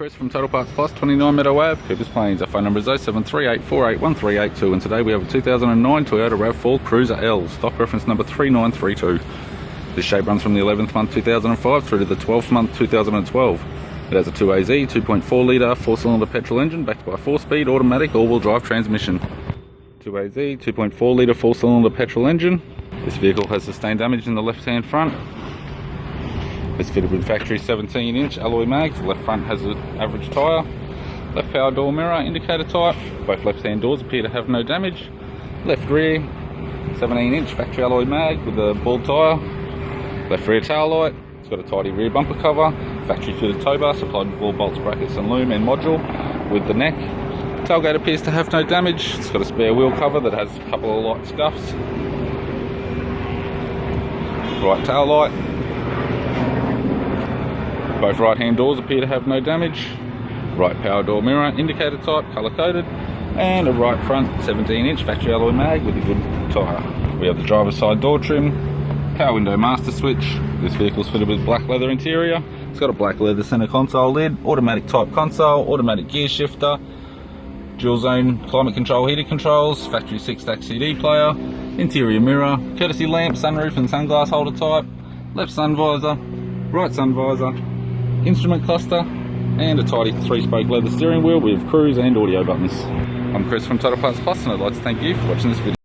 Chris from Total Parts Plus, 29 Meadow Ave, Coopers Plains. Our phone number is 0738481382, and today we have a 2009 Toyota RAV4 Cruiser L, stock reference number 3932. This shape runs from the 11th month 2005 through to the 12th month 2012. It has a 2AZ 2.4 litre 4-cylinder petrol engine backed by a 4-speed automatic all-wheel drive transmission. 2AZ 2.4 litre 4-cylinder petrol engine. This vehicle has sustained damage in the left-hand front. It's fitted with factory 17-inch alloy mags. The left front has an average tyre. Left power door mirror, indicator type. Both left-hand doors appear to have no damage. Left rear, 17-inch factory alloy mag with a bald tyre. Left rear tail light. It's got a tidy rear bumper cover. Factory fitted tow bar supplied with all bolts, brackets and loom and module with the neck. Tailgate appears to have no damage. It's got a spare wheel cover that has a couple of light scuffs. Right tail light. Both right hand doors appear to have no damage. Right power door mirror, indicator type, colour coded, and a right front 17-inch factory alloy mag with a good tyre. We have the driver's side door trim, power window master switch. This vehicle is fitted with black leather interior. It's got a black leather centre console lid, automatic type console, automatic gear shifter, dual zone climate control heater controls, factory 6-stack CD player, interior mirror, courtesy lamp, sunroof and sunglass holder type, left sun visor, right sun visor, instrument cluster, and a tidy 3-spoke leather steering wheel with cruise and audio buttons. I'm Chris from Total Parts Plus, and I'd like to thank you for watching this video.